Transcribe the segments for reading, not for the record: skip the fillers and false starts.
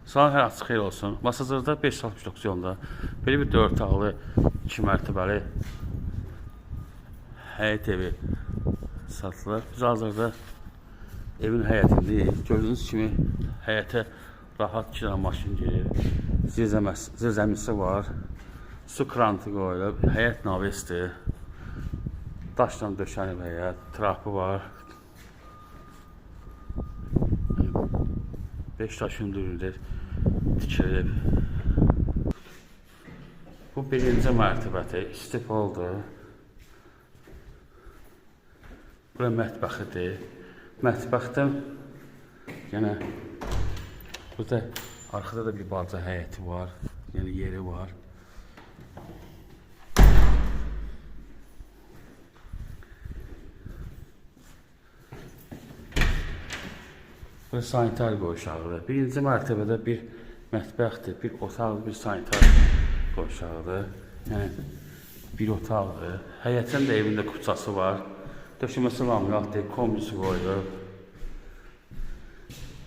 Salam, hər açıq xeyir olsun. Masazırda 569 yolunda belə bir 4 otaqlı 2 mərtəbəli həyət evi satılır. Biz hazırda evin həyətindəyik. Gördüyünüz kimi həyətə rahat 2 dənə maşın girir. Zirzəmisi var. Su krantı qoyulub. Həyət navesdir. Daşla döşənib həyət. Trapı var. 5 daş hündürlüdür. Tikilib. Bu birinci mərtəbədir. İstifaldır. Bura mətbəxidir. Mətbəxdən yenə burada arxada da bir balaca həyəti var. Yəni yeri var. Burada sanitar qoşağıdır. Birinci mərtəbədə bir mətbəxdir, bir otaqdır, bir sanitar qoşağıdır. Yəni bir otaqdır. Həyətin də evində kutsası var. Döşəməsi laminatdır, kombisi qoyulub.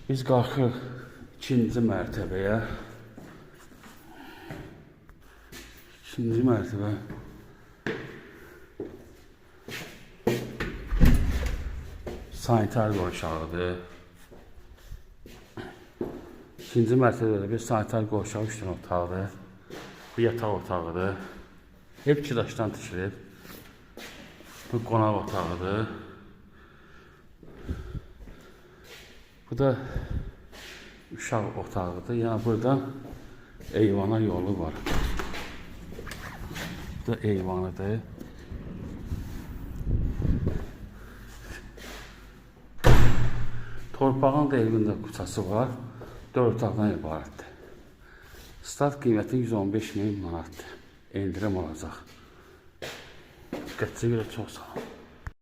Biz qalxırıq ikinci mərtəbəyə. İkinci mərtəbə. Sanitar qoşağıdır. İkinci mərtəbədə bir sanitar qoşağı 3 dənə otaqdır. Bu yataq otağıdır. Ev 2 daşdan tikilib. Bu qonaq otağıdır. Bu da uşaq otağıdır. Yəni buradan eyvana yolu var. Bu da eyvanıdır. Torpağın da evində kutsası var. 4 otaqdan ibarətdir. Start qiyməti 115.000 manatdır. Endirim olacaq. Diqqətinize görə çox sağ olun.